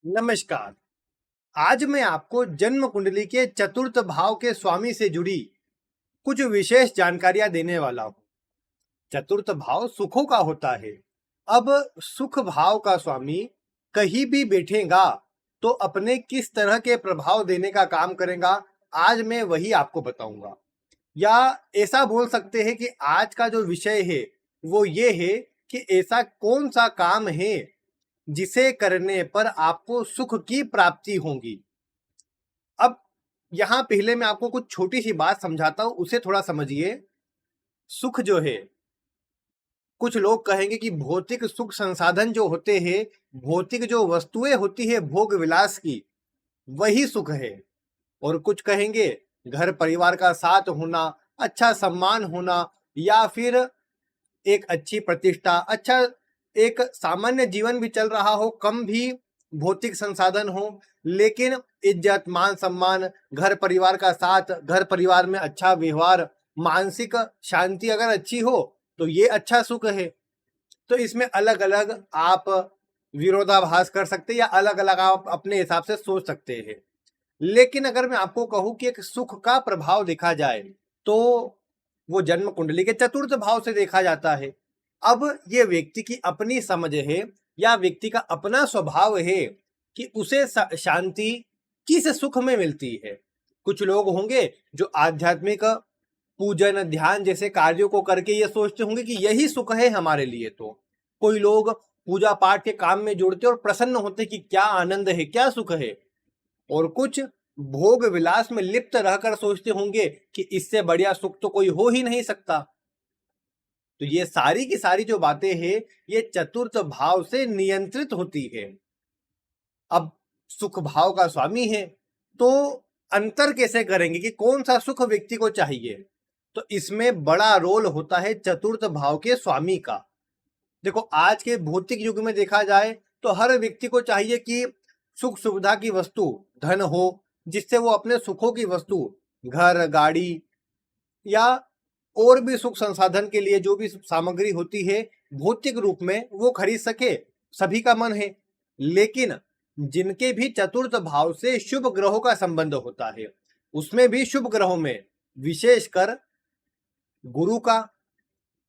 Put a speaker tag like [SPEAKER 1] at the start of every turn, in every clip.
[SPEAKER 1] नमस्कार। आज मैं आपको जन्म कुंडली के चतुर्थ भाव के स्वामी से जुड़ी कुछ विशेष जानकारियां देने वाला हूं। चतुर्थ भाव सुखों का होता है। अब सुख भाव का स्वामी कहीं भी बैठेगा तो अपने किस तरह के प्रभाव देने का काम करेगा, आज मैं वही आपको बताऊंगा। या ऐसा बोल सकते हैं कि आज का जो विषय है वो ये है कि ऐसा कौन सा काम है जिसे करने पर आपको सुख की प्राप्ति होगी। अब यहां पहले मैं आपको कुछ छोटी सी बात समझाता हूं, उसे थोड़ा समझिए। सुख जो है, कुछ लोग कहेंगे कि भौतिक सुख संसाधन जो होते हैं, भौतिक जो वस्तुएं होती है भोग विलास की, वही सुख है। और कुछ कहेंगे घर परिवार का साथ होना, अच्छा सम्मान होना, या फिर एक अच्छी प्रतिष्ठा, अच्छा एक सामान्य जीवन भी चल रहा हो, कम भी भौतिक संसाधन हो, लेकिन इज्जत मान सम्मान, घर परिवार का साथ, घर परिवार में अच्छा व्यवहार, मानसिक शांति अगर अच्छी हो तो ये अच्छा सुख है। तो इसमें अलग अलग आप विरोधाभास कर सकते हैं या अलग अलग आप अपने हिसाब से सोच सकते हैं। लेकिन अगर मैं आपको कहूं कि एक सुख का प्रभाव देखा जाए तो वो जन्म कुंडली के चतुर्थ भाव से देखा जाता है। अब ये व्यक्ति की अपनी समझ है या व्यक्ति का अपना स्वभाव है कि उसे शांति किस सुख में मिलती है। कुछ लोग होंगे जो आध्यात्मिक पूजन ध्यान जैसे कार्यों को करके ये सोचते होंगे कि यही सुख है हमारे लिए। तो कोई लोग पूजा पाठ के काम में जुड़ते और प्रसन्न होते कि क्या आनंद है, क्या सुख है। और कुछ भोग विलास में लिप्त रहकर सोचते होंगे कि इससे बढ़िया सुख तो कोई हो ही नहीं सकता। तो ये सारी की सारी जो बातें हैं ये चतुर्थ भाव से नियंत्रित होती है। अब सुख भाव का स्वामी है तो अंतर कैसे करेंगे कि कौन सा सुख व्यक्ति को चाहिए। तो इसमें बड़ा रोल होता है चतुर्थ भाव के स्वामी का। देखो, आज के भौतिक युग में देखा जाए तो हर व्यक्ति को चाहिए कि सुख सुविधा की वस्तु धन हो, जिससे वो अपने सुखों की वस्तु घर गाड़ी या और भी सुख संसाधन के लिए जो भी सामग्री होती है भौतिक रूप में वो खरीद सके। सभी का मन है। लेकिन जिनके भी चतुर्थ भाव से शुभ ग्रहों का संबंध होता है, उसमें भी शुभ ग्रहों में विशेषकर गुरु का,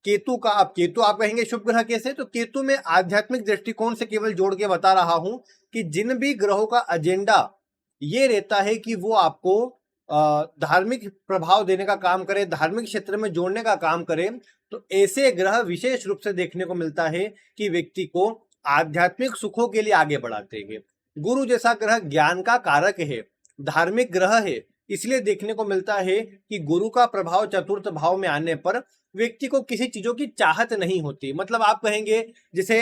[SPEAKER 1] केतु का। अब केतु आप कहेंगे शुभ ग्रह कैसे, तो केतु में आध्यात्मिक दृष्टिकोण से केवल जोड़ के बता रहा हूं कि जिन भी ग्रहों का एजेंडा ये रहता है कि वो आपको धार्मिक प्रभाव देने का काम करे, धार्मिक क्षेत्र में जोड़ने का काम करे, तो ऐसे ग्रह विशेष रूप से देखने को मिलता है कि व्यक्ति को आध्यात्मिक सुखों के लिए आगे बढ़ाते हैं। गुरु जैसा ग्रह ज्ञान का कारक है, धार्मिक ग्रह है, इसलिए देखने को मिलता है कि गुरु का प्रभाव चतुर्थ भाव में आने पर व्यक्ति को किसी चीजों की चाहत नहीं होती। मतलब आप कहेंगे जैसे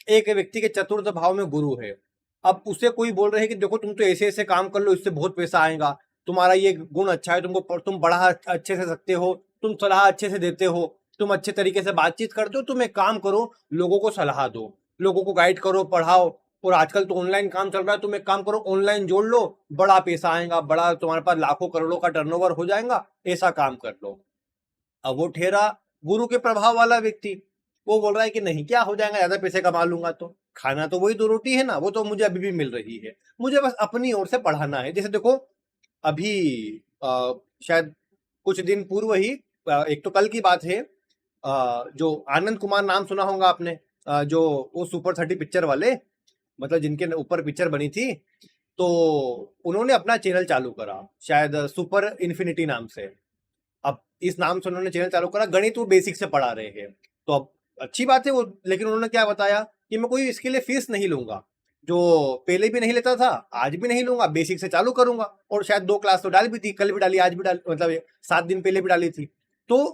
[SPEAKER 1] एक व्यक्ति के चतुर्थ भाव में गुरु है, अब उसे कोई बोल रहे हैं कि देखो तुम तो ऐसे ऐसे काम कर लो, इससे बहुत पैसा आएगा, तुम्हारा ये गुण अच्छा है, तुम बड़ा अच्छे से सकते हो, तुम सलाह अच्छे से देते हो, तुम अच्छे तरीके से बातचीत करते हो, तुम एक काम करो लोगों को सलाह दो, लोगों को गाइड करो, पढ़ाओ। और आजकल तो ऑनलाइन काम चल रहा है, तुम एक काम करो ऑनलाइन जोड़ लो, बड़ा पैसा आएगा, बड़ा तुम्हारे पास लाखों करोड़ों का टर्नओवर हो जाएगा, ऐसा काम कर लो। अब वो ठहरा गुरु के प्रभाव वाला व्यक्ति, वो बोल रहा है कि नहीं क्या हो जाएगा, ज्यादा पैसे कमा लूंगा तो खाना तो वही दो रोटी है ना, वो तो मुझे अभी भी मिल रही है, मुझे बस अपनी ओर से पढ़ाना है। जैसे देखो अभी शायद कुछ दिन पूर्व ही एक तो कल की बात है, जो आनंद कुमार नाम सुना होगा आपने, जो वो सुपर 30 पिक्चर वाले, मतलब जिनके ऊपर पिक्चर बनी थी, तो उन्होंने अपना चैनल चालू करा शायद सुपर इन्फिनिटी नाम से। अब इस नाम से उन्होंने चैनल चालू करा, गणित वो बेसिक से पढ़ा रहे हैं, तो अब अच्छी बात है वो। लेकिन उन्होंने क्या बताया कि मैं कोई इसके लिए फीस नहीं लूंगा, जो पहले भी नहीं लेता था आज भी नहीं लूंगा, बेसिक से चालू करूंगा। और शायद 2 क्लास तो डाल भी थी, कल भी डाली, आज भी डाली, मतलब 7 दिन पहले भी डाली थी। तो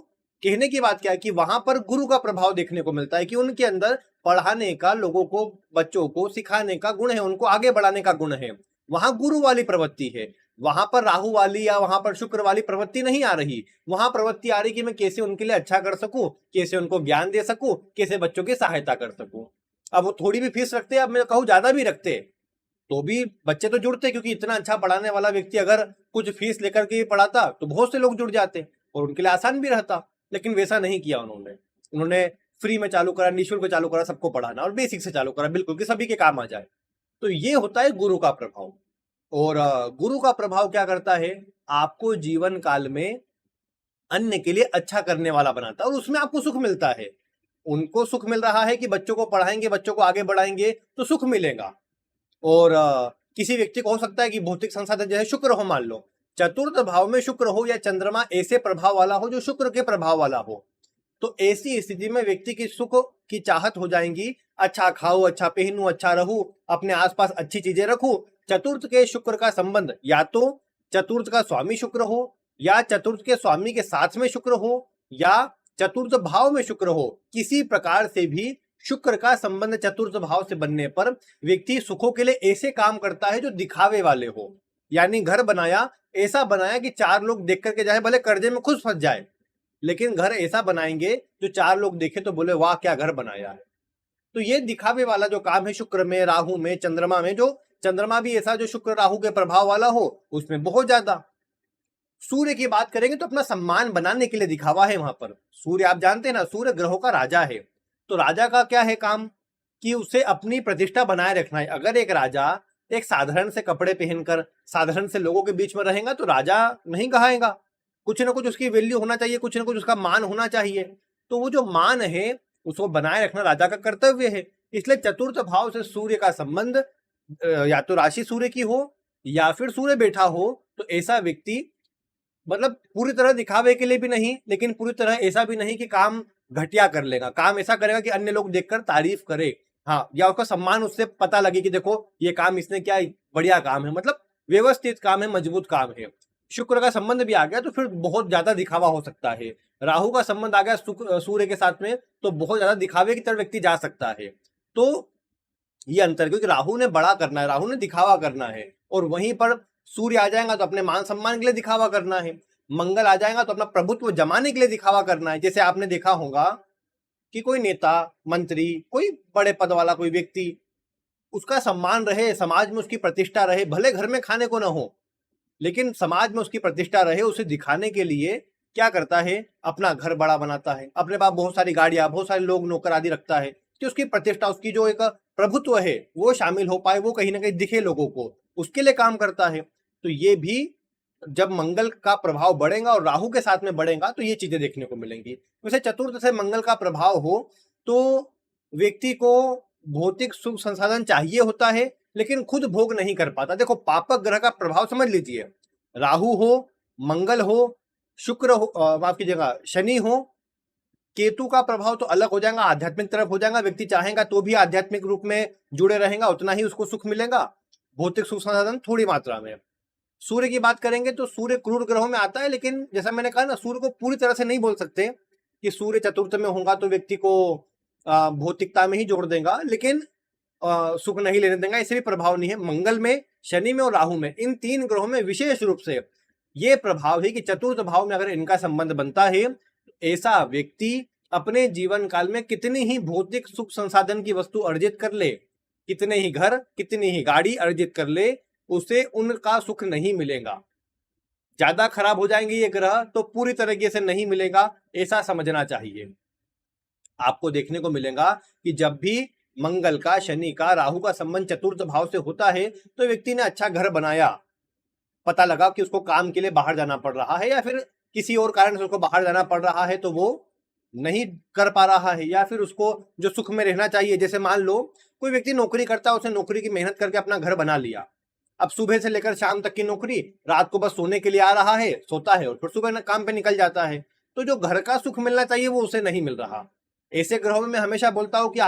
[SPEAKER 1] कहने की बात क्या है कि वहां पर गुरु का प्रभाव देखने को मिलता है कि उनके अंदर पढ़ाने का, लोगों को बच्चों को सिखाने का गुण है, उनको आगे बढ़ाने का गुण है, वहां गुरु वाली प्रवृत्ति है। वहां पर राहु वाली या वहां पर शुक्र वाली प्रवृत्ति नहीं आ रही, वहां प्रवृत्ति आ रही कि मैं कैसे उनके लिए अच्छा कर सकूं, कैसे उनको ज्ञान दे सकूं, कैसे बच्चों की सहायता कर सकूं। अब वो थोड़ी भी फीस रखते, अब मैं कहूँ ज्यादा भी रखते तो भी बच्चे तो जुड़ते, क्योंकि इतना अच्छा पढ़ाने वाला व्यक्ति अगर कुछ फीस लेकर के पढ़ाता तो बहुत से लोग जुड़ जाते और उनके लिए आसान भी रहता। लेकिन वैसा नहीं किया उन्होंने। उन्होंने फ्री में चालू करा, निःशुल्क चालू करा सबको पढ़ाना, और बेसिक से चालू करा बिल्कुल कि सभी के काम आ जाए। तो ये होता है गुरु का प्रभाव। और गुरु का प्रभाव क्या करता है, आपको जीवन काल में अन्य के लिए अच्छा करने वाला बनाता है और उसमें आपको सुख मिलता है। उनको सुख मिल रहा है कि बच्चों को पढ़ाएंगे, बच्चों को आगे बढ़ाएंगे तो सुख मिलेगा। और किसी व्यक्ति को हो सकता है कि भौतिक संसाधन जैसे शुक्र हो, मान लो चतुर्थ भाव में शुक्र हो या चंद्रमा ऐसे प्रभाव वाला हो जो शुक्र के प्रभाव वाला हो, तो ऐसी स्थिति में व्यक्ति की सुख की चाहत हो जाएंगी। अच्छा खाऊं, अच्छा पहनूं, अच्छा रहूं, अपने आसपास अच्छी चीजें रखूं। चतुर्थ के शुक्र का संबंध या तो चतुर्थ का स्वामी शुक्र हो, या चतुर्थ के स्वामी के साथ में शुक्र हो, या चतुर्थ भाव में शुक्र हो। किसी प्रकार से भी शुक्र का संबंध चतुर्थ भाव से बनने पर व्यक्ति सुखों के लिए ऐसे काम करता है जो दिखावे वाले हो। यानी घर बनाया, ऐसा बनाया कि चार लोग देख करके जाए, भले कर्जे में खुद फंस जाए, लेकिन घर ऐसा बनाएंगे जो चार लोग देखे तो बोले वाह क्या घर बनाया है। तो ये दिखावे वाला जो काम है शुक्र में, राहु में, चंद्रमा में, जो चंद्रमा भी ऐसा जो शुक्र राहु के प्रभाव वाला हो उसमें बहुत ज्यादा। सूर्य की बात करेंगे तो अपना सम्मान बनाने के लिए दिखावा है वहां पर। सूर्य आप जानते हैं ना, सूर्य ग्रहों का राजा है। तो राजा का क्या है काम, कि उसे अपनी प्रतिष्ठा बनाए रखना है। अगर एक राजा एक साधारण से कपड़े पहनकर साधारण से लोगों के बीच में रहेगा तो राजा नहीं कहाएगा। कुछ ना कुछ उसकी वैल्यू होना चाहिए, कुछ ना कुछ उसका मान होना चाहिए। तो वो जो मान है उसको बनाए रखना राजा का कर्तव्य है। इसलिए चतुर्थ भाव से सूर्य का संबंध या तो राशि सूर्य की हो या फिर सूर्य बैठा हो, तो ऐसा व्यक्ति मतलब पूरी तरह दिखावे के लिए भी नहीं, लेकिन पूरी तरह ऐसा भी नहीं कि काम घटिया कर लेगा। काम ऐसा करेगा कि अन्य लोग देखकर तारीफ करे, हाँ, या उसका सम्मान उससे पता लगे कि देखो ये काम इसने क्या बढ़िया काम है, मतलब व्यवस्थित काम है, मजबूत काम है। शुक्र का संबंध भी आ गया तो फिर बहुत ज्यादा दिखावा हो सकता है। राहु का संबंध आ गया सूर्य के साथ में तो बहुत ज्यादा दिखावे की तरफ व्यक्ति जा सकता है। तो ये अंतर, क्योंकि राहु ने बड़ा करना है, राहु ने दिखावा करना है, और वहीं पर सूर्य आ जाएगा तो अपने मान सम्मान के लिए दिखावा करना है। मंगल आ जाएगा तो अपना प्रभुत्व जमाने के लिए दिखावा करना है। जैसे आपने देखा होगा कि कोई नेता, मंत्री, कोई बड़े पद वाला कोई व्यक्ति, उसका सम्मान रहे, समाज में उसकी प्रतिष्ठा रहे, भले घर में खाने को ना हो लेकिन समाज में उसकी प्रतिष्ठा रहे, उसे दिखाने के लिए क्या करता है, अपना घर बड़ा बनाता है, अपने पास बहुत सारी गाड़ियां, बहुत सारे लोग नौकर आदि रखता है कि उसकी प्रतिष्ठा, उसकी जो एक प्रभुत्व है वो शामिल हो पाए, वो कहीं ना कहीं दिखे लोगों को, उसके लिए काम करता है। तो ये भी जब मंगल का प्रभाव बढ़ेगा और राहु के साथ में बढ़ेगा तो ये चीजें देखने को मिलेंगी। वैसे चतुर्थ से मंगल का प्रभाव हो तो व्यक्ति को भौतिक सुख संसाधन चाहिए होता है लेकिन खुद भोग नहीं कर पाता। देखो पापक ग्रह का प्रभाव समझ लीजिए, राहु हो, मंगल हो, शुक्र हो, माफ कीजिएगा शनि हो, केतु का प्रभाव तो अलग हो जाएगा, आध्यात्मिक तरफ हो जाएगा। व्यक्ति चाहेगा तो भी आध्यात्मिक रूप में जुड़े रहेगा, उतना ही उसको सुख मिलेगा, भौतिक सुख संसाधन थोड़ी मात्रा में। सूर्य की बात करेंगे तो सूर्य क्रूर ग्रहों में आता है, लेकिन जैसा मैंने कहा ना, सूर्य को पूरी तरह से नहीं बोल सकते कि सूर्य चतुर्थ में होगा तो व्यक्ति को भौतिकता में ही जोड़ देगा, लेकिन सुख नहीं लेने देगा, ऐसे भी प्रभाव नहीं है। मंगल में, शनि में और राहु में, इन तीन ग्रहों में विशेष रूप से ये प्रभाव है कि चतुर्थ भाव में अगर इनका संबंध बनता है, ऐसा व्यक्ति अपने जीवन काल में कितनी ही भौतिक सुख संसाधन की वस्तु अर्जित कर ले, कितने ही घर, कितनी ही गाड़ी अर्जित कर ले, उसे उनका सुख नहीं मिलेगा। ज्यादा खराब हो जाएंगे ये ग्रह तो पूरी तरीके से नहीं मिलेगा, ऐसा समझना चाहिए। आपको देखने को मिलेगा कि जब भी मंगल का, शनि का, राहु का संबंध चतुर्थ भाव से होता है तो व्यक्ति ने अच्छा घर बनाया, पता लगा कि उसको काम के लिए बाहर जाना पड़ रहा है या फिर किसी और कारण से उसको बाहर जाना पड़ रहा है तो वो नहीं कर पा रहा है, या फिर उसको जो सुख में रहना चाहिए, जैसे मान लो कोई व्यक्ति नौकरी करता है, उसने नौकरी की मेहनत करके अपना घर बना लिया, अब सुबह से लेकर शाम तक की नौकरी, रात को बस सोने के लिए आ रहा है, सोता है और फिर सुबह काम पे निकल जाता है, तो जो घर का सुख मिलना चाहिए वो उसे नहीं मिल रहा। ऐसे ग्रहों में मैं हमेशा बोलता हूं कि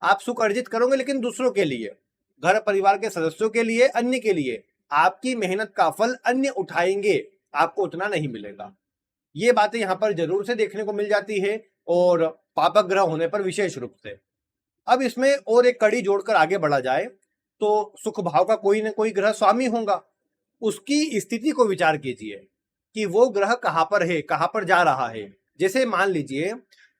[SPEAKER 1] आप सुख अर्जित करोगे लेकिन दूसरों के लिए, घर परिवार के सदस्यों के लिए, अन्य के लिए। आपकी मेहनत का फल अन्य उठाएंगे, आपको उतना नहीं मिलेगा। ये बातें यहाँ पर जरूर से देखने को मिल जाती है, और पापक ग्रह होने पर विशेष रूप से। अब इसमें और एक कड़ी जोड़कर आगे बढ़ा जाए तो सुख भाव का कोई न कोई ग्रह स्वामी होगा, उसकी स्थिति को विचार कीजिए कि वो ग्रह कहां पर है, कहां पर जा रहा है। जैसे मान लीजिए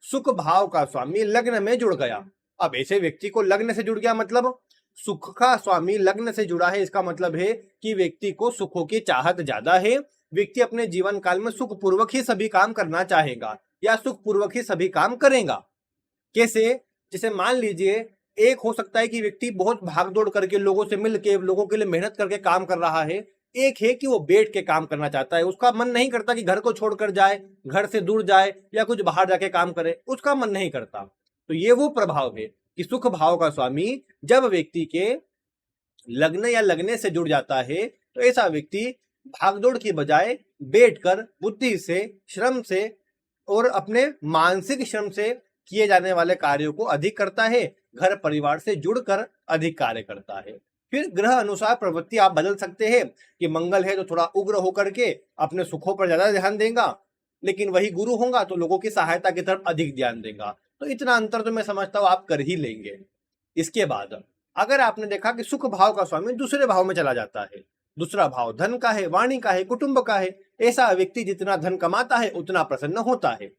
[SPEAKER 1] सुख भाव का स्वामी लग्न में जुड़ गया। अब ऐसे व्यक्ति को लग्न से जुड़ गया मतलब सुख का स्वामी लग्न से जुड़ा है, इसका मतलब है कि व्यक्ति को सुखों की चाहत ज्यादा है। व्यक्ति अपने जीवन काल में सुख पूर्वक ही सभी काम करना चाहेगा या सुख पूर्वक ही सभी काम करेगा। कैसे? जैसे मान लीजिए एक हो सकता है कि व्यक्ति बहुत भागदौड़ करके लोगों से मिल के लोगों के लिए मेहनत करके काम कर रहा है। एक है कि वो बैठ के काम करना चाहता है, उसका मन नहीं करता कि घर को छोड़कर जाए, घर से दूर जाए या कुछ बाहर जाके काम करे, उसका मन नहीं करता। तो ये वो प्रभाव है कि सुख भाव का स्वामी जब व्यक्ति के लगने या लगने से जुड़ जाता है तो ऐसा व्यक्ति भागदौड़ की बजाय बैठकर बुद्धि से, श्रम से और अपने मानसिक श्रम से किए जाने वाले कार्यों को अधिक करता है, घर परिवार से जुड़कर अधिक कार्य करता है। फिर ग्रह अनुसार प्रवृत्ति आप बदल सकते हैं कि मंगल है तो थोड़ा उग्र होकर के अपने सुखों पर ज्यादा ध्यान देगा, लेकिन वही गुरु होगा तो लोगों की सहायता की तरफ अधिक ध्यान देगा। तो इतना अंतर तो मैं समझता हूं आप कर ही लेंगे। इसके बाद अगर आपने देखा कि सुख भाव का स्वामी दूसरे भाव में चला जाता है, दूसरा भाव धन का है, वाणी का है, कुटुंब का है, ऐसा व्यक्ति जितना धन कमाता है उतना प्रसन्न होता है।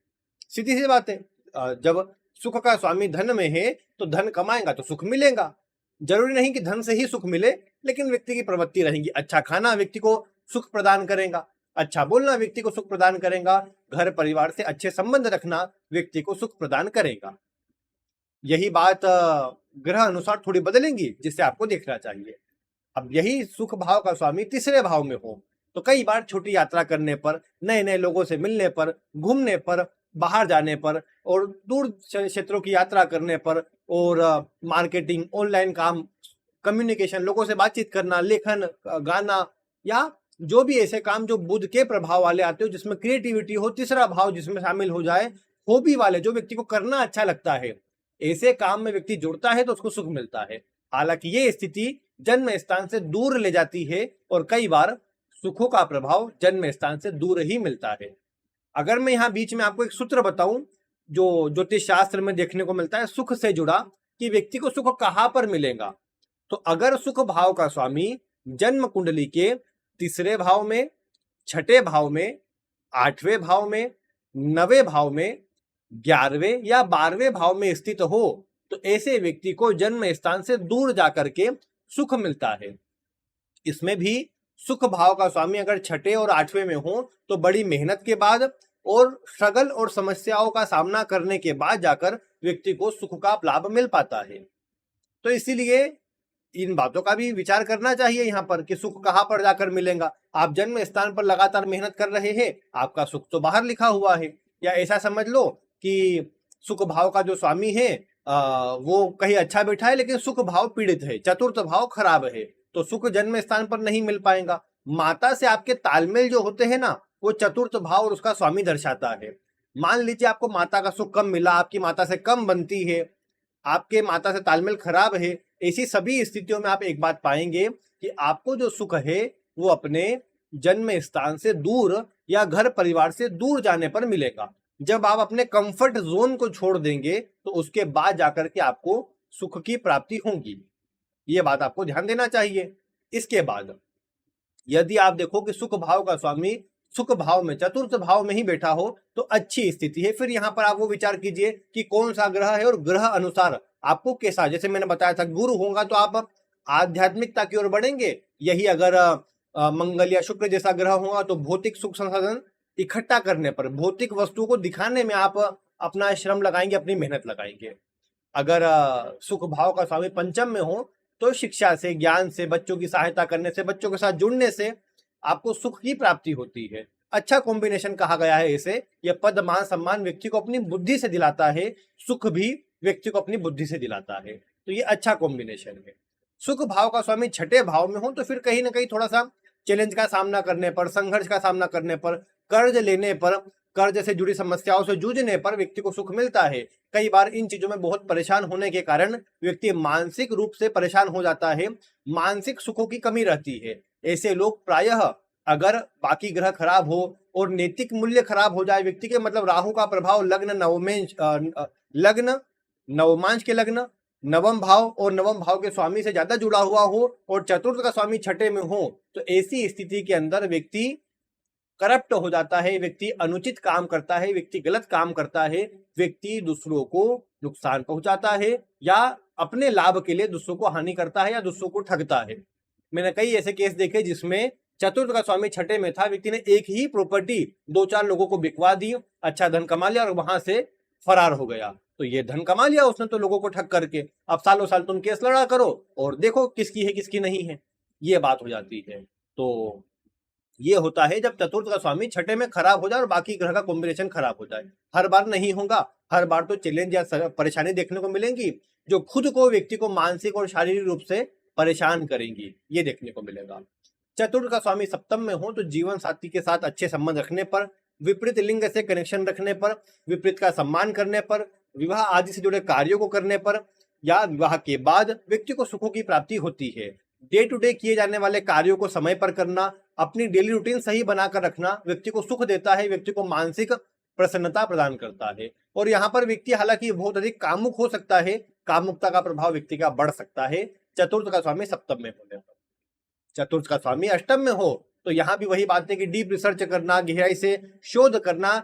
[SPEAKER 1] सीधी सी बात है, जब सुख का स्वामी धन में है तो धन कमाएगा तो सुख मिलेगा। जरूरी नहीं कि धन से ही सुख मिले, लेकिन व्यक्ति की प्रवृत्ति रहेगी। अच्छा खाना व्यक्ति को सुख प्रदान करेगा, अच्छा बोलना व्यक्ति को सुख प्रदान करेगा, घर परिवार से अच्छे संबंध रखना व्यक्ति को सुख प्रदान करेगा। यही बात ग्रह अनुसार थोड़ी बदलेंगी, जिससे आपको देखना चाहिए। अब यही सुख भाव का स्वामी तीसरे भाव में हो तो कई बार छोटी यात्रा करने पर, नए नए लोगों से मिलने पर, घूमने पर, बाहर जाने पर और दूर क्षेत्रों की यात्रा करने पर और मार्केटिंग, ऑनलाइन काम, कम्युनिकेशन, लोगों से बातचीत करना, लेखन, गाना या जो भी ऐसे काम जो बुध के प्रभाव वाले आते हो, जिसमें क्रिएटिविटी हो, तीसरा भाव जिसमें शामिल हो जाए, हॉबी वाले जो व्यक्ति को करना अच्छा लगता है, ऐसे काम में व्यक्ति जुड़ता है तो उसको सुख मिलता है। हालांकि ये स्थिति जन्म स्थान से दूर ले जाती है और कई बार सुखों का प्रभाव जन्म स्थान से दूर ही मिलता है। अगर मैं यहाँ बीच में आपको एक सूत्र बताऊं जो ज्योतिष शास्त्र में देखने को मिलता है सुख से जुड़ा, कि व्यक्ति को सुख कहां पर मिलेगा, तो अगर सुख भाव का स्वामी जन्म कुंडली के तीसरे भाव में, छठे भाव में, आठवें भाव में, नवे भाव में, 11वें या 12वें भाव में स्थित हो तो ऐसे व्यक्ति को जन्म स्थान से दूर जाकर के सुख मिलता है। इसमें भी सुख भाव का स्वामी अगर छठे और आठवें में हो तो बड़ी मेहनत के बाद और स्ट्रगल और समस्याओं का सामना करने के बाद जाकर व्यक्ति को सुख का लाभ मिल पाता है। तो इसीलिए इन बातों का भी विचार करना चाहिए यहाँ पर कि सुख कहाँ पर जाकर मिलेगा। आप जन्म स्थान पर लगातार मेहनत कर रहे हैं, आपका सुख तो बाहर लिखा हुआ है। या ऐसा समझ लो कि सुख भाव का जो स्वामी है वो कहीं अच्छा बैठा है लेकिन सुख भाव पीड़ित है, चतुर्थ भाव खराब है, तो सुख जन्म स्थान पर नहीं मिल पाएगा। माता से आपके तालमेल जो होते हैं ना, वो चतुर्थ भाव और उसका स्वामी दर्शाता है। मान लीजिए आपको माता का सुख कम मिला, आपकी माता से कम बनती है, आपके माता से तालमेल खराब है, ऐसी सभी स्थितियों में आप एक बात पाएंगे कि आपको जो सुख है वो अपने जन्म स्थान से दूर या घर परिवार से दूर जाने पर मिलेगा। जब आप अपने कंफर्ट जोन को छोड़ देंगे तो उसके बाद जाकर के आपको सुख की प्राप्ति होगी। ये बात आपको ध्यान देना चाहिए। इसके बाद यदि आप देखो कि सुख भाव का स्वामी सुख भाव में, चतुर्थ भाव में ही बैठा हो तो अच्छी स्थिति है। फिर यहाँ पर आप वो विचार कीजिए कि कौन सा ग्रह है और ग्रह अनुसार आपको कैसा, जैसे मैंने बताया था गुरु होगा तो आप आध्यात्मिकता की ओर बढ़ेंगे। यही अगर मंगल या शुक्र जैसा ग्रह होगा तो भौतिक सुख संसाधन इकट्ठा करने पर, भौतिक वस्तु को दिखाने में आप अपना श्रम लगाएंगे, अपनी मेहनत लगाएंगे। अगर सुख भाव का स्वामी पंचम में हो तो शिक्षा से, ज्ञान से, बच्चों की सहायता करने से, बच्चों के साथ जुड़ने से आपको सुख की प्राप्ति होती है। अच्छा कॉम्बिनेशन कहा गया है इसे। यह पद, मान, सम्मान व्यक्ति को अपनी बुद्धि से दिलाता है, सुख भी व्यक्ति को अपनी बुद्धि से दिलाता है। तो ये अच्छा कॉम्बिनेशन है। सुख भाव का स्वामी छठे भाव में हो तो फिर कहीं ना कहीं थोड़ा सा चैलेंज का सामना करने पर, संघर्ष का सामना करने पर, कर्ज लेने पर, कर्ज से जुड़ी समस्याओं से जूझने पर व्यक्ति को सुख मिलता है। कई बार इन चीजों में बहुत परेशान होने के कारण व्यक्ति मानसिक रूप से परेशान हो जाता है, मानसिक सुखों की कमी रहती है। ऐसे लोग प्रायः अगर बाकी ग्रह खराब हो और नैतिक मूल्य खराब हो जाए व्यक्ति के, मतलब राहु का प्रभाव लग्न नवमांश के लग्न, नवम भाव और नवम भाव के स्वामी से ज्यादा जुड़ा हुआ हो और चतुर्थ का स्वामी छठे में हो तो ऐसी स्थिति के अंदर व्यक्ति करप्ट हो जाता है, व्यक्ति अनुचित काम करता है, व्यक्ति गलत काम करता है, व्यक्ति दूसरों को नुकसान पहुंचाता है या अपने लाभ के लिए दूसरों को हानि करता है या दूसरों को ठगता है। मैंने कई ऐसे केस देखे जिसमें चतुर्थ का स्वामी छठे में था, व्यक्ति ने एक ही प्रॉपर्टी 2-4 लोगों को बिकवा दी, अच्छा धन कमा लिया और वहां से फरार हो गया। तो ये धन कमा लिया उसने तो लोगों को ठग करके, अब सालों साल तुम केस लड़ा करो और देखो किसकी है किसकी नहीं है, ये बात हो जाती है। तो ये होता है जब चतुर्थ का स्वामी छठे में खराब हो जाए और बाकी ग्रह का कॉम्बिनेशन खराब हो जाए। हर बार नहीं होगा, हर बार तो चैलेंज या परेशानी देखने को मिलेंगी जो खुद को व्यक्ति को मानसिक और शारीरिक रूप से परेशान करेंगी, ये देखने को मिलेगा। चतुर्थ का स्वामी सप्तम में हो तो जीवन साथी के साथ अच्छे संबंध रखने पर, विपरीत लिंग से कनेक्शन रखने पर, विपरीत का सम्मान करने पर, विवाह आदि से जुड़े कार्यों को करने पर या विवाह के बाद व्यक्ति को सुखों की प्राप्ति होती है। डे टू डे किए जाने वाले कार्यों को समय पर करना, अपनी डेली रूटीन सही बनाकर रखना व्यक्ति को सुख देता है, व्यक्ति को मानसिक प्रसन्नता प्रदान करता है। और यहाँ पर व्यक्ति हालांकि बहुत अधिक कामुक हो सकता है, कामुकता का प्रभाव व्यक्ति का बढ़ सकता है चतुर्थ का स्वामी सप्तम में होने पर। चतुर्थ का स्वामी अष्टम में हो तो यहाँ भी वही बात है कि डीप रिसर्च करना, गहराई से शोध करना,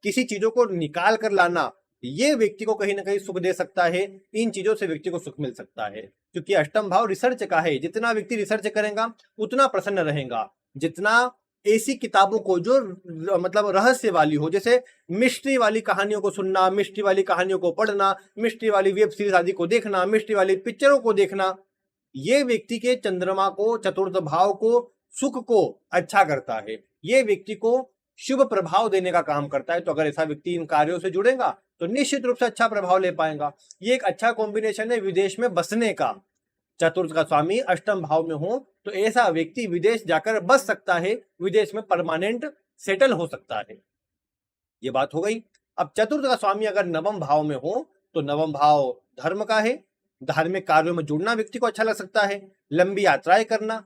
[SPEAKER 1] किसी चीजों को निकाल कर लाना, ये व्यक्ति को कहीं ना कहीं सुख दे सकता है। इन चीजों से व्यक्ति को सुख मिल सकता है क्योंकि अष्टम भाव रिसर्च का है। जितना व्यक्ति रिसर्च करेगा उतना प्रसन्न रहेगा। जितना ऐसी किताबों को जो मतलब रहस्य वाली हो, जैसे मिस्ट्री वाली कहानियों को सुनना, मिस्ट्री वाली कहानियों को पढ़ना, मिस्ट्री वाली वेब सीरीज आदि को देखना, मिस्ट्री वाली पिक्चरों को देखना, ये व्यक्ति के चंद्रमा को, चतुर्थ भाव को, सुख को अच्छा करता है। ये व्यक्ति को शुभ प्रभाव देने का काम करता है। तो अगर ऐसा व्यक्ति इन कार्यों से जुड़ेगा तो निश्चित रूप से अच्छा प्रभाव ले पाएगा। ये एक अच्छा कॉम्बिनेशन है विदेश में बसने का। चतुर्थ का स्वामी अष्टम भाव में हो तो ऐसा व्यक्ति विदेश जाकर बस सकता है, विदेश में परमानेंट सेटल हो सकता है। ये बात हो गई। अब चतुर्थ का स्वामी अगर नवम भाव में हो तो नवम भाव धर्म का है। धार्मिक कार्यों में जुड़ना व्यक्ति को अच्छा लग सकता है। लंबी यात्राएं करना,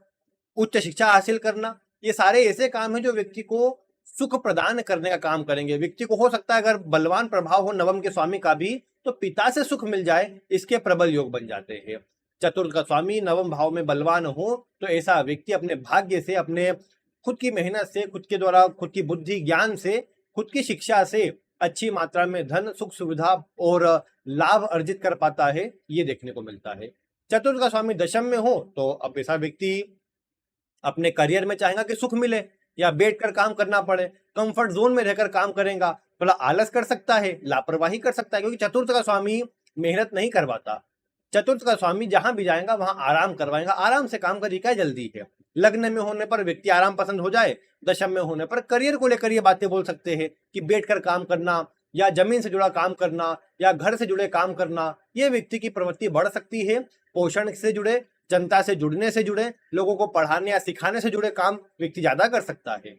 [SPEAKER 1] उच्च शिक्षा हासिल करना, ये सारे ऐसे काम हैं जो व्यक्ति को सुख प्रदान करने का काम करेंगे। व्यक्ति को हो सकता है अगर बलवान प्रभाव हो नवम के स्वामी का भी तो पिता से सुख मिल जाए, इसके प्रबल योग बन जाते हैं। चतुर्थ का स्वामी नवम भाव में बलवान हो तो ऐसा व्यक्ति अपने भाग्य से, अपने खुद की मेहनत से, खुद के द्वारा, खुद की बुद्धि ज्ञान से, खुद की शिक्षा से अच्छी मात्रा में धन, सुख, सुविधा और लाभ अर्जित कर पाता है, ये देखने को मिलता है। चतुर्थ का स्वामी दशम में हो तो अब ऐसा व्यक्ति अपने करियर में चाहेगा कि सुख मिले या बैठकर काम करना पड़े, कंफर्ट जोन में रहकर काम करेगा, थोड़ा आलस कर सकता है, लापरवाही कर सकता है, क्योंकि चतुर्थ का स्वामी मेहनत नहीं करवाता। चतुर्थ का स्वामी जहां भी जाएगा वहां आराम करवाएगा। आराम से काम करिए, क्या जल्दी है। लग्न में होने पर व्यक्ति आराम पसंद हो जाए, दशम में होने पर करियर को लेकर ये बातें बोल सकते हैं कि बैठकर काम करना या जमीन से जुड़ा काम करना या घर से जुड़े काम करना, ये व्यक्ति की प्रवृत्ति बढ़ सकती है। पोषण से जुड़े, जनता से जुड़ने से जुड़े, लोगों को पढ़ाने या सिखाने से जुड़े काम व्यक्ति ज्यादा कर सकता है।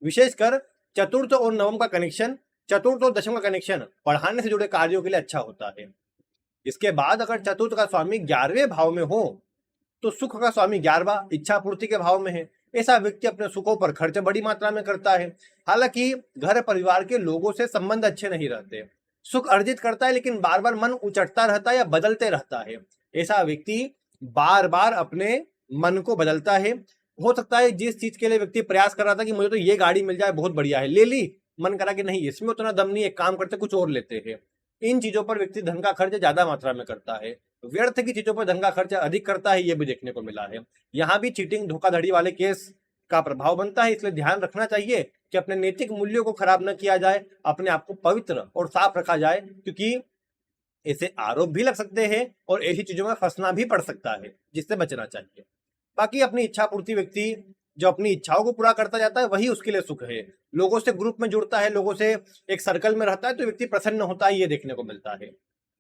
[SPEAKER 1] विशेषकर चतुर्थ और नवम का कनेक्शन, चतुर्थ और दशम का कनेक्शन पढ़ाने से जुड़े कार्यों के लिए अच्छा होता है। इसके बाद अगर चतुर्थ का स्वामी 11वें भाव में हो तो सुख का स्वामी 11वां इच्छा पूर्ति के भाव में है। ऐसा व्यक्ति अपने सुखों पर खर्च बड़ी मात्रा में करता है। हालांकि घर परिवार के लोगों से संबंध अच्छे नहीं रहते, सुख अर्जित करता है लेकिन बार बार मन उचटता रहता है या बदलते रहता है। ऐसा व्यक्ति बार बार अपने मन को बदलता है। हो सकता है जिस चीज के लिए व्यक्ति प्रयास कर रहा था कि मुझे तो ये गाड़ी मिल जाए बहुत बढ़िया है, ले ली, मन करा कि नहीं इसमें उतना दम नहीं, एक काम करते कुछ और लेते हैं। इन चीजों पर व्यक्ति धन का खर्च ज्यादा मात्रा में करता है, व्यर्थ की चीजों पर धन का खर्च अधिक करता है, ये भी देखने को मिला है। यहाँ भी चीटिंग, धोखाधड़ी वाले केस का प्रभाव बनता है, इसलिए ध्यान रखना चाहिए कि अपने नैतिक मूल्यों को खराब न किया जाए, अपने आप को पवित्र और साफ रखा जाए, क्योंकि ऐसे आरोप भी लग सकते हैं और ऐसी चीजों में फंसना भी पड़ सकता है, जिससे बचना चाहिए। बाकी अपनी इच्छा पूर्ति व्यक्ति जो अपनी इच्छाओं को पूरा करता जाता है वही उसके लिए सुख है। लोगों से ग्रुप में जुड़ता है, लोगों से एक सर्कल में रहता है तो व्यक्ति प्रसन्न होता है, ये देखने को मिलता है।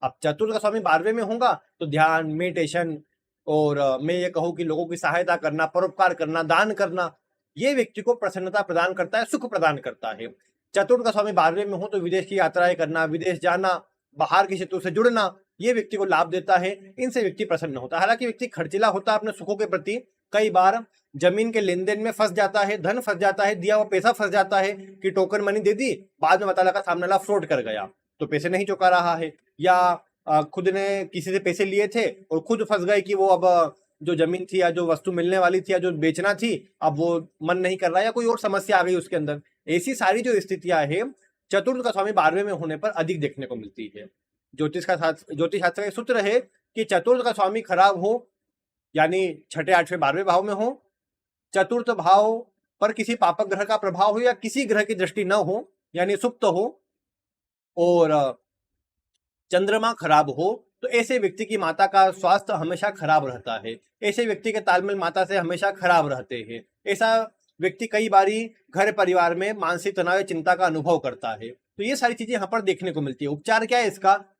[SPEAKER 1] अब चतुर्थ का स्वामी 12वें में होगा तो ध्यान, मेडिटेशन और मैं ये कहूँ कि लोगों की सहायता करना, परोपकार करना, दान करना, ये व्यक्ति को प्रसन्नता प्रदान करता है, सुख प्रदान करता है। चतुर्थ का स्वामी 12वें में हो तो विदेश की यात्राएं करना, विदेश जाना, बाहर के क्षेत्रों से जुड़ना, ये व्यक्ति को लाभ देता है। इनसे व्यक्ति प्रसन्न होता है। हालांकि व्यक्ति खर्चीला होता है अपने सुखों के प्रति, कई बार जमीन के लेन देन में फंस जाता है, धन फंस जाता है, दिया हुआ पैसा फंस जाता है कि टोकन मनी दे दी, बाद में पता लगा सामने वाला फ्रॉड कर गया तो पैसे नहीं चुका रहा है, या खुद ने किसी से पैसे लिए थे और खुद फंस गए कि वो अब जो जमीन थी या जो वस्तु मिलने वाली थी या जो बेचना थी अब वो मन नहीं कर रहा या कोई और समस्या आ गई उसके अंदर। ऐसी सारी जो स्थितियां है चतुर्थ का स्वामी 12वें में होने पर अधिक देखने को मिलती है। ज्योतिष शास्त्र का सूत्र है कि चतुर्थ का स्वामी खराब हो, यानी छठे, आठवें, 12वें भाव में हो, चतुर्थ भाव पर किसी पापक ग्रह का प्रभाव हो या किसी ग्रह की दृष्टि न हो, यानी सुप्त हो, और चंद्रमा खराब हो तो ऐसे व्यक्ति की माता का स्वास्थ्य हमेशा खराब रहता है। ऐसे व्यक्ति के तालमेल माता से हमेशा खराब रहते हैं। ऐसा व्यक्ति कई बारी घर परिवार में मानसिक तनाव या चिंता का अनुभव करता है। तो ये सारी चीजें यहाँ पर देखने को मिलती है। उपचार क्या है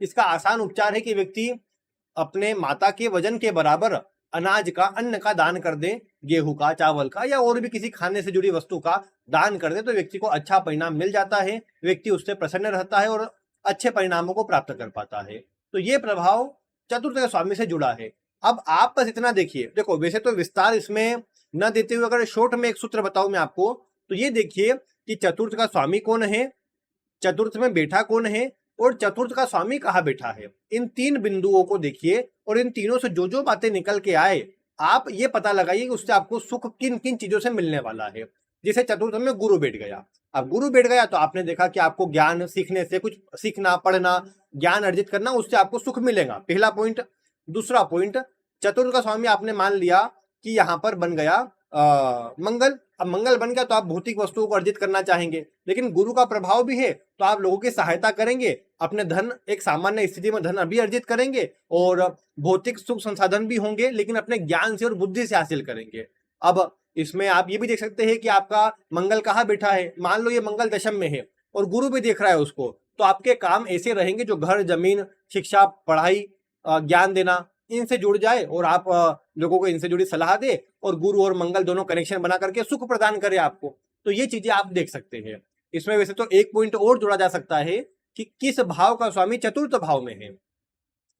[SPEAKER 1] इसका आसान उपचार है कि व्यक्ति अपने माता के वजन के बराबर अनाज का, अन्न का दान कर दे, गेहूं का, चावल का या और भी किसी खाने से जुड़ी वस्तु का दान कर दे, तो व्यक्ति को अच्छा परिणाम मिल जाता है। व्यक्ति उससे प्रसन्न रहता है और अच्छे परिणामों को प्राप्त कर पाता है। तो ये प्रभाव चतुर्थ के स्वामी से जुड़ा है। अब आप बस इतना देखिए, देखो वैसे तो विस्तार इसमें न देते हुए अगर शॉर्ट में एक सूत्र बताऊं मैं आपको, तो ये देखिए कि चतुर्थ का स्वामी कौन है, चतुर्थ में बैठा कौन है और चतुर्थ का स्वामी कहाँ बैठा है। इन तीन बिंदुओं को देखिए और इन तीनों से जो जो बातें निकल के आए आप ये पता लगाइए कि उससे आपको सुख किन किन चीजों से मिलने वाला है। जैसे चतुर्थ में गुरु बैठ गया, अब गुरु बैठ गया तो आपने देखा कि आपको ज्ञान सीखने से, कुछ सीखना, पढ़ना, ज्ञान अर्जित करना, उससे आपको सुख मिलेगा, पहला पॉइंट। दूसरा पॉइंट, चतुर्थ का स्वामी आपने मान लिया कि यहाँ पर बन गया मंगल। अब मंगल बन गया तो आप भौतिक वस्तुओं को अर्जित करना चाहेंगे, लेकिन गुरु का प्रभाव भी है तो आप लोगों की सहायता करेंगे, अपने धन, एक सामान्य स्थिति में धन अभी अर्जित करेंगे और भौतिक सुख संसाधन भी होंगे, लेकिन अपने ज्ञान से और बुद्धि से हासिल करेंगे। अब इसमें आप ये भी देख सकते हैं कि आपका मंगल कहाँ बैठा है। मान लो ये मंगल दशम में है और गुरु भी देख रहा है उसको, तो आपके काम ऐसे रहेंगे जो घर, जमीन, शिक्षा, पढ़ाई, ज्ञान देना, इनसे जुड़ जाए और आप लोगों को इनसे जुड़ी सलाह दे और गुरु और मंगल दोनों कनेक्शन बना करके सुख प्रदान करे आपको। तो ये चीजें आप देख सकते हैं। इसमें वैसे तो एक पॉइंट और जोड़ा जा सकता है कि किस भाव का स्वामी चतुर्थ भाव में है।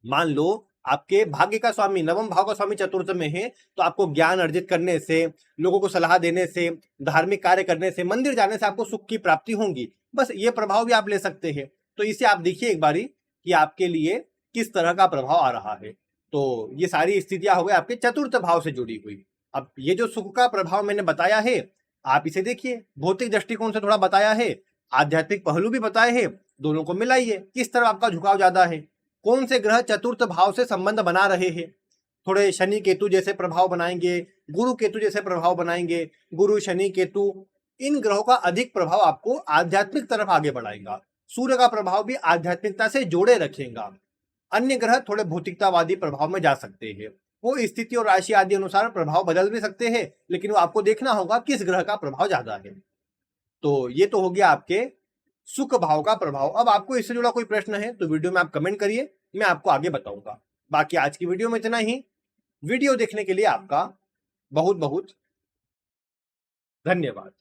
[SPEAKER 1] मान लो आपके भाग्य का स्वामी, नवम भाव का स्वामी चतुर्थ में है, तो आपको ज्ञान अर्जित करने से, लोगों को सलाह देने से, धार्मिक कार्य करने से, मंदिर जाने से आपको सुख की प्राप्ति होगी। बस ये प्रभाव भी आप ले सकते हैं। तो इसे आप देखिए एक बारी कि आपके लिए किस तरह का प्रभाव आ रहा है। तो ये सारी स्थितियां हो गई आपके चतुर्थ भाव से जुड़ी हुई। अब ये जो सुख का प्रभाव मैंने बताया है, आप इसे देखिए, भौतिक दृष्टिकोण से थोड़ा बताया है, आध्यात्मिक पहलू भी बताए हैं, दोनों को मिलाइए, किस तरह आपका झुकाव ज्यादा है, कौन से ग्रह चतुर्थ भाव से संबंध बना रहे हैं। थोड़े शनि केतु जैसे प्रभाव बनाएंगे, गुरु केतु जैसे प्रभाव बनाएंगे, गुरु, शनि, केतु, इन ग्रहों का अधिक प्रभाव आपको आध्यात्मिक तरफ आगे बढ़ाएगा। सूर्य का प्रभाव भी आध्यात्मिकता से जोड़े रखेगा। अन्य ग्रह थोड़े भौतिकतावादी प्रभाव में जा सकते हैं, वो स्थिति और राशि आदि अनुसार प्रभाव बदल भी सकते हैं, लेकिन वो आपको देखना होगा किस ग्रह का प्रभाव ज्यादा है। तो ये तो हो गया आपके सुख भाव का प्रभाव। अब आपको इससे जुड़ा कोई प्रश्न है तो वीडियो में आप कमेंट करिए, मैं आपको आगे बताऊंगा। बाकी आज की वीडियो में इतना ही। वीडियो देखने के लिए आपका बहुत बहुत धन्यवाद।